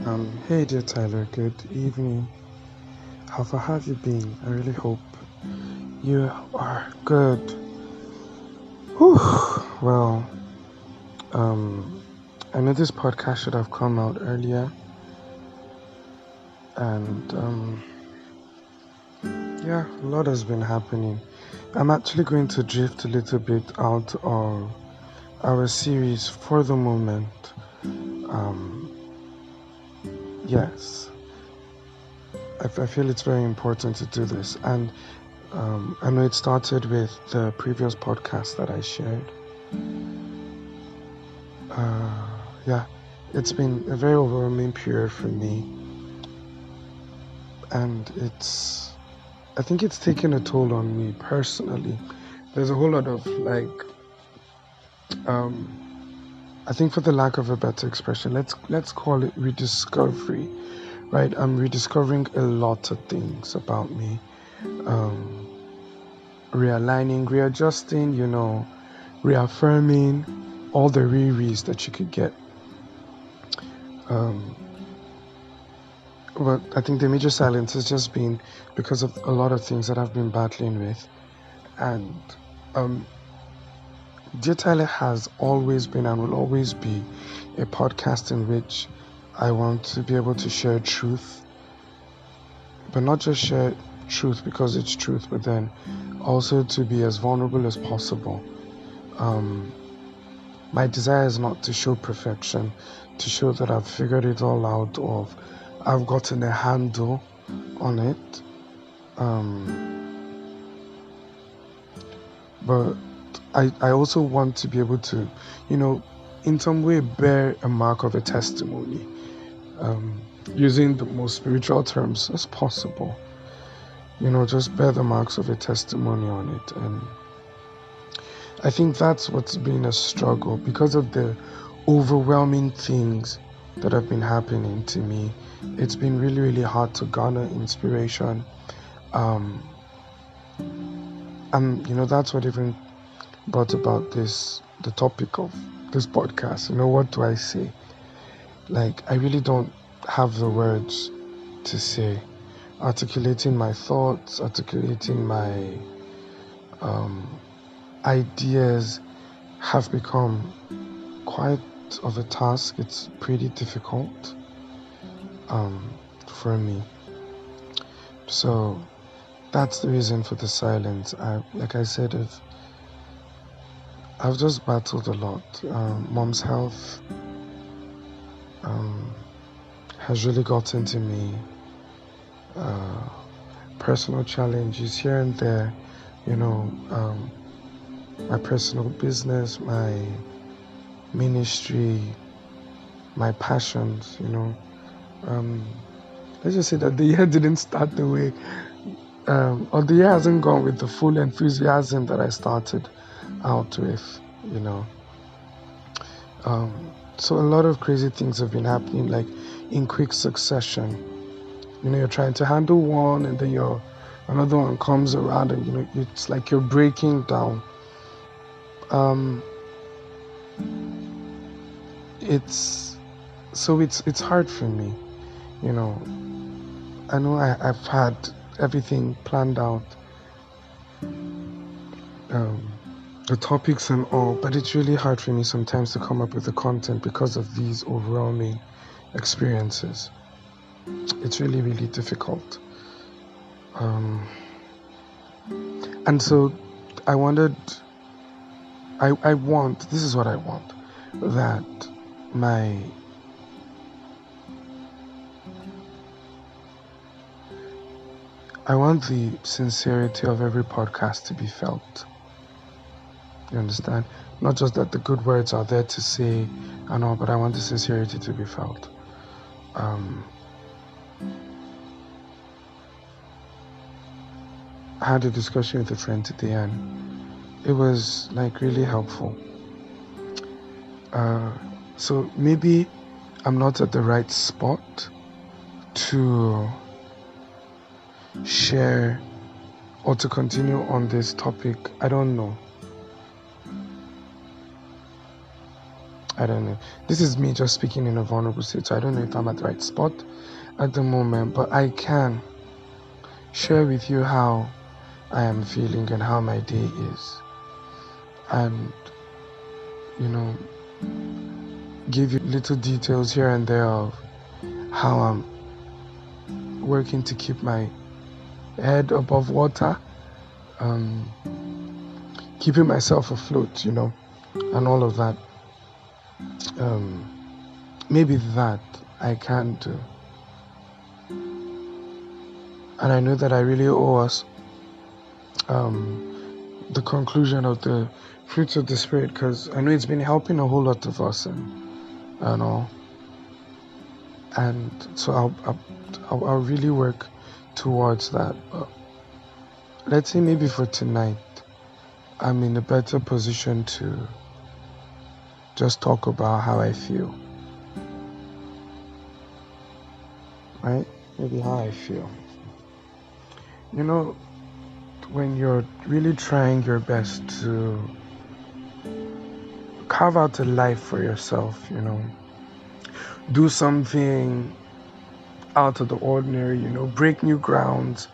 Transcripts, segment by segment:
Hey dear Tyler, good evening. How far have you been? I really hope you are good. Whew. Well, um, I know this podcast should have come out earlier, and yeah, a lot has been happening. I'm actually going to drift a little bit out of our series for the moment. Um, yes, I feel it's very important to do this, and I know it started with the previous podcast that I shared. Yeah, it's been a very overwhelming period for me, and I think it's taken a toll on me personally. There's a whole lot of um, I think for the lack of a better expression, let's call it rediscovery, right? I'm rediscovering a lot of things about me, um, realigning, readjusting, reaffirming all the re-reads that you could get. Um, But I think the major silence has just been because of a lot of things that I've been battling with. And um, Dear Tyler has always been and will always be a podcast in which I want to be able to share truth, but not just share truth because it's truth, but then also to be as vulnerable as possible. Um, my desire is not to show perfection, to show that I've figured it all out or I've gotten a handle on it. But I also want to be able to, in some way bear a mark of a testimony, um, using the most spiritual terms as possible. Just bear the marks of a testimony on it. And I think that's what's been a struggle because of the overwhelming things that have been happening to me. It's been really, really hard to garner inspiration. Um, and, that's what even brought about the topic of this podcast. What do I say? I really don't have the words to say. Articulating my thoughts, articulating my ideas have become quite of a task. It's pretty difficult for me. So that's the reason for the silence. Like I said, I've just battled a lot. Mom's health has really gotten to me. Personal challenges here and there, my personal business, my ministry, my passions, let's just say that the year didn't start the way, or the year hasn't gone with the full enthusiasm that I started out with, you know. So a lot of crazy things have been happening, like in quick succession. You're trying to handle one, and then another one comes around, and it's like you're breaking down. Um, it's hard for me, you know. I know I've had everything planned out, the topics and all, but it's really hard for me sometimes to come up with the content because of these overwhelming experiences. It's really, really difficult. And so I wanted, I want, this is what I want, that my I want the sincerity of every podcast to be felt. You understand? Not just that the good words are there to say and all, but I want the sincerity to be felt. I had a discussion with a friend today, and it was really helpful. So maybe I'm not at the right spot to share or to continue on this topic. I don't know. I don't know. This is me just speaking in a vulnerable state, so I don't know if I'm at the right spot at the moment, but I can share with you how I am feeling and how my day is. And, you know, give you little details here and there of how I'm working to keep my head above water, keeping myself afloat, and all of that. Maybe that I can do. And I know that I really owe us the conclusion of the fruits of the Spirit, because I know it's been helping a whole lot of us and all. And so I'll really work towards that. But let's say maybe for tonight, I'm in a better position to just talk about how I feel. Right? Maybe how I feel. When you're really trying your best to carve out a life for yourself, do something out of the ordinary, break new grounds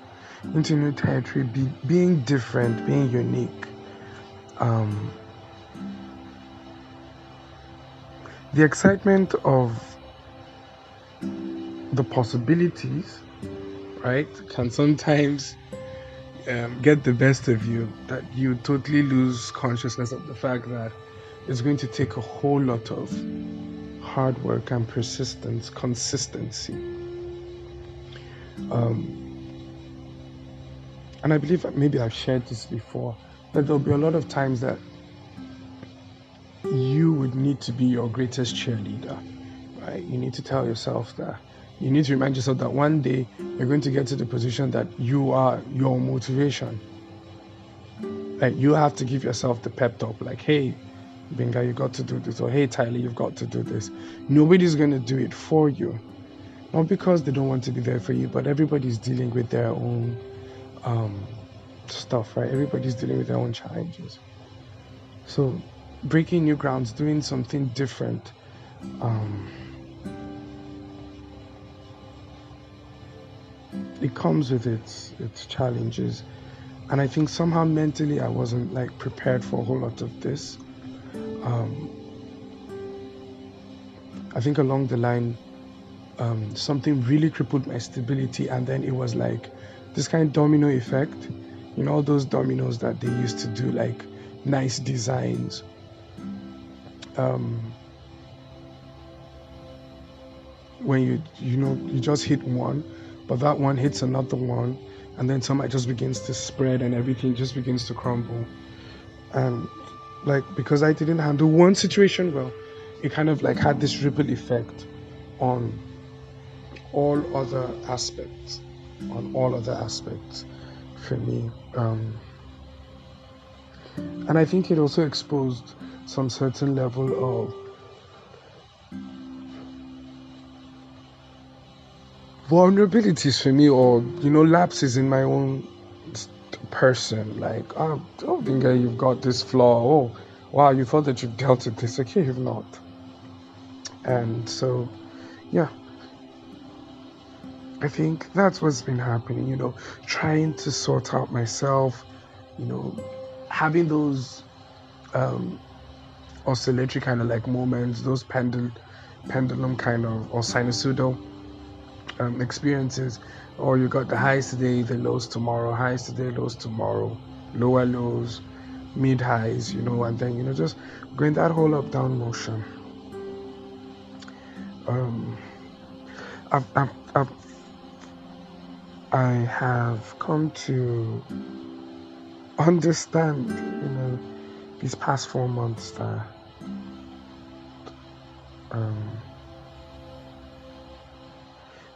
into new territory, being different, being unique. The excitement of the possibilities, right, can sometimes get the best of you, that you totally lose consciousness of the fact that it's going to take a whole lot of hard work and persistence, consistency. And I believe that maybe I've shared this before, that there'll be a lot of times that you would need to be your greatest cheerleader, right? You need to tell yourself that, you need to remind yourself that one day you're going to get to the position that you are your motivation. Like, you have to give yourself the pep talk, like, hey, Benga, you got to do this, or hey, Tyler, you've got to do this. Nobody's going to do it for you. Not because they don't want to be there for you, but everybody's dealing with their own stuff, right? Everybody's dealing with their own challenges. So breaking new grounds, doing something different, it comes with its challenges. And I think somehow mentally I wasn't prepared for a whole lot of this. I think along the line, something really crippled my stability, and then it was like this kind of domino effect. All those dominoes that they used to do, like nice designs. When you just hit one, but that one hits another one, and then somebody just begins to spread and everything just begins to crumble. And because I didn't handle one situation well, it kind of had this ripple effect on all other aspects for me. And I think it also exposed some certain level of vulnerabilities for me, or lapses in my own person. Like, oh, Binga, you've got this flaw. Oh, wow, you thought that you've dealt with this. Okay, you've not. And so, yeah, I think that's what's been happening. Trying to sort out myself. Having those oscillatory kind of moments, those pendulum kind of, or sinusoidal experiences. Or you got the highs today, the lows tomorrow, highs today, lows tomorrow, lower lows, mid highs, and then just going that whole up down motion. I have come to understand, these past 4 months that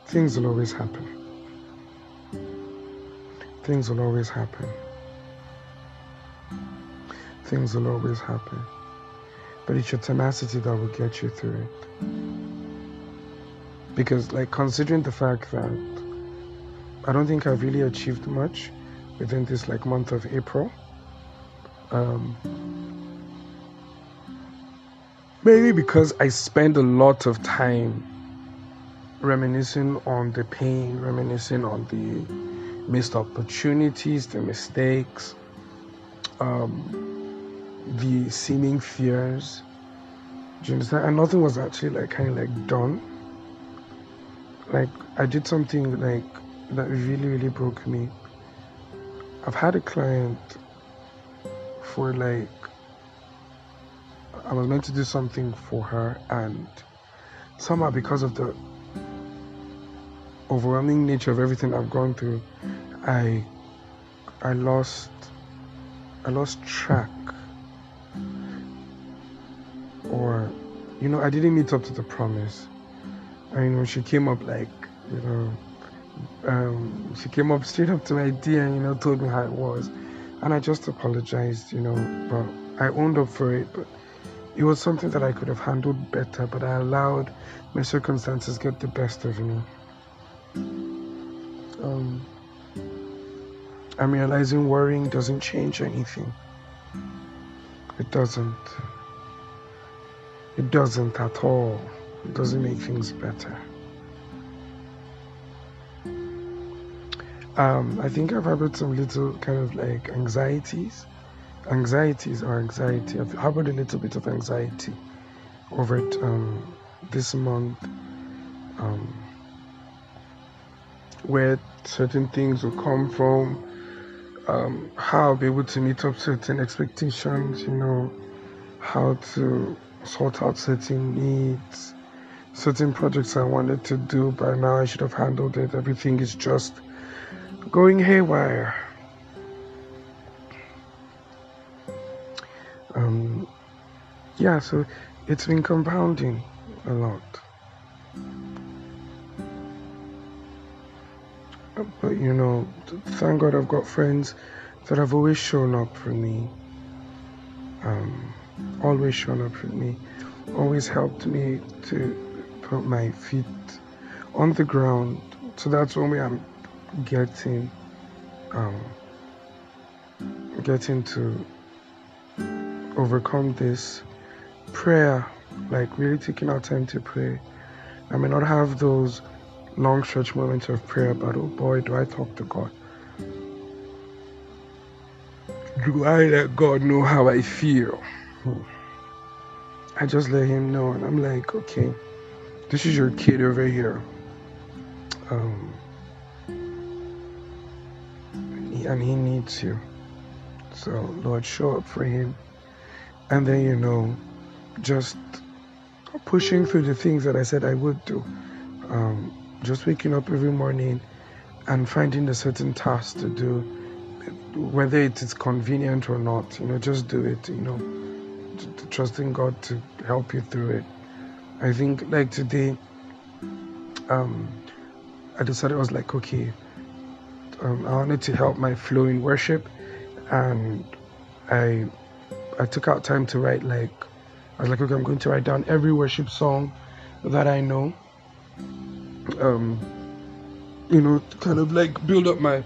things will always happen. Things will always happen. Things will always happen. But it's your tenacity that will get you through it. Because, considering the fact that I don't think I've really achieved much within this, month of April, Maybe because I spend a lot of time reminiscing on the pain, reminiscing on the missed opportunities, the mistakes, the seeming fears. Do you understand? And nothing was actually like kind of like done. Like I did something like that really, really broke me. I've had a client for like I was meant to do something for her, and somehow because of the overwhelming nature of everything I've gone through, I I lost track, or I didn't meet up to the promise. And she came up like she came up straight up to my dear and told me how it was, and I just apologized, but I owned up for it. But it was something that I could have handled better, but I allowed my circumstances get the best of me. I'm realizing worrying doesn't change anything. It doesn't. It doesn't at all. It doesn't make things better. I think I've harbored some little kind of like anxieties. Anxieties or anxiety. I've harbored a little bit of anxiety over it this month. Where certain things will come from, how I'll be able to meet up certain expectations, how to sort out certain needs, certain projects I wanted to do, but now I should have handled it. Everything is just going haywire. Yeah, so it's been compounding a lot. But thank God I've got friends that have always shown up for me. Always shown up for me. Always helped me to put my feet on the ground. So that's one way I'm getting to overcome this. Prayer, like really taking our time to pray. I may not have those long stretch moments of prayer, but oh boy, do I talk to God. Do I let God know how I feel? I just let him know, and I'm like, okay, this is your kid over here. And he needs you. So Lord, show up for him. And then, just pushing through the things that I said I would do. Just waking up every morning and finding a certain task to do, whether it is convenient or not, just do it, trusting God to help you through it. I think like today, I decided I was like, okay, I wanted to help my flow in worship, and I took out time to write I was like, okay, I'm going to write down every worship song that I know, kind of like build up my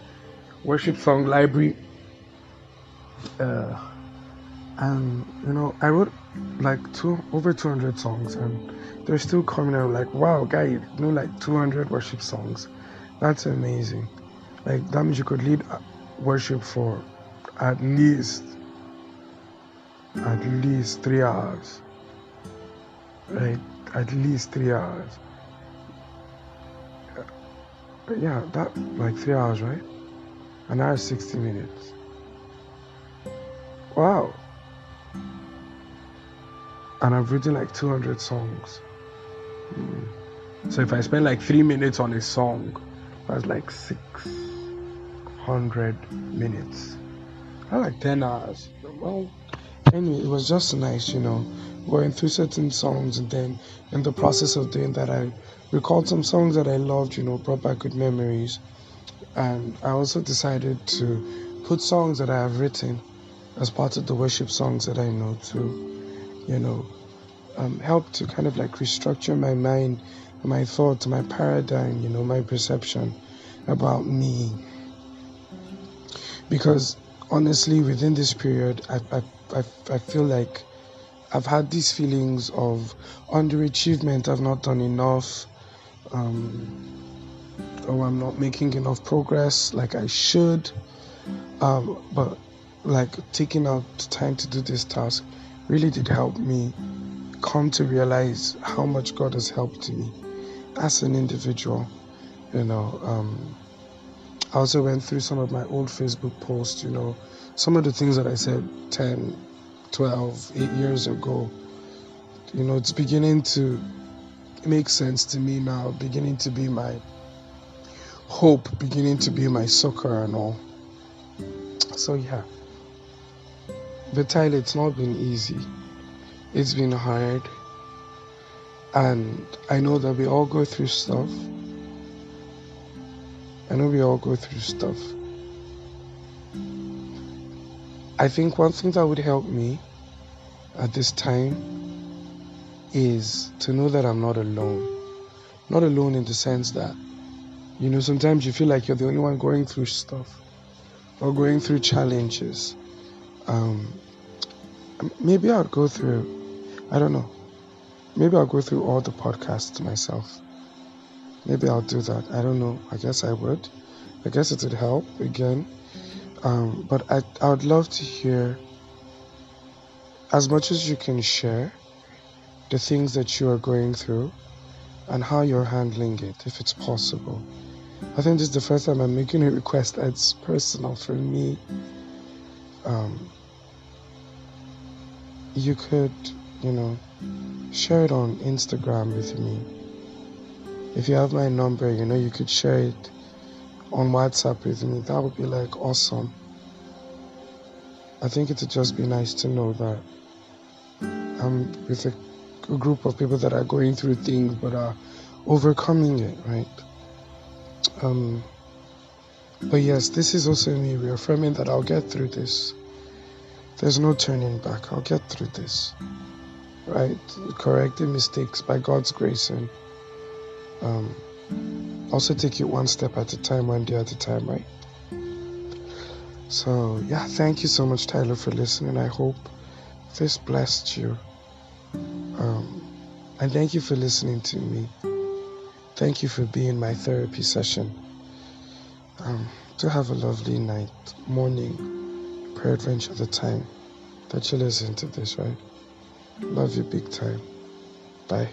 worship song library. And I wrote like over 200 songs, and they're still coming out. Like, wow, guy, you know like 200 worship songs. That's amazing. Like, that means you could lead worship for at least 3 hours. Right? At least 3 hours. Yeah, that like 3 hours, right? An hour 60 minutes. Wow. And I've written like 200 songs. So if I spend like 3 minutes on a song, that's like 600 minutes. I like 10 hours. Well, anyway, it was just nice, going through certain songs, and then in the process of doing that, I recalled some songs that I loved, brought back good memories. And I also decided to put songs that I have written as part of the worship songs that I know to, help to kind of like restructure my mind, my thoughts, my paradigm, my perception about me. Because honestly, within this period, I feel like I've had these feelings of underachievement. I've not done enough, or I'm not making enough progress like I should. But like taking out time to do this task really did help me come to realize how much God has helped me as an individual. I also went through some of my old Facebook posts, some of the things that I said 10, 12, 8 years ago. It's beginning to make sense to me now, beginning to be my hope, beginning to be my succor and all. So yeah. But Tyler, it's not been easy. It's been hard. And I know that we all go through stuff. I think one thing that would help me at this time is to know that I'm not alone. Not alone in the sense that, sometimes you feel like you're the only one going through stuff or going through challenges. Maybe I'll go through, I don't know, maybe I'll go through all the podcasts myself. Maybe I'll do that. I don't know. I guess I would. I guess it would help again. But I would love to hear as much as you can share the things that you are going through and how you're handling it, if it's possible. I think this is the first time I'm making a request that's personal for me. You could, share it on Instagram with me. If you have my number, you could share it on WhatsApp with me. That would be like awesome. I think it would just be nice to know that I'm with a group of people that are going through things but are overcoming it, right? But yes, this is also me reaffirming that I'll get through this. There's no turning back. I'll get through this, right? Correcting mistakes by God's grace, and also take it one step at a time, one day at a time, right? So yeah, thank you so much, Tyler, for listening. I hope this blessed you. And thank you for listening to me. Thank you for being my therapy session. To have a lovely night, morning, prayer adventure, the time that you listen to this, right? Love you big time. Bye.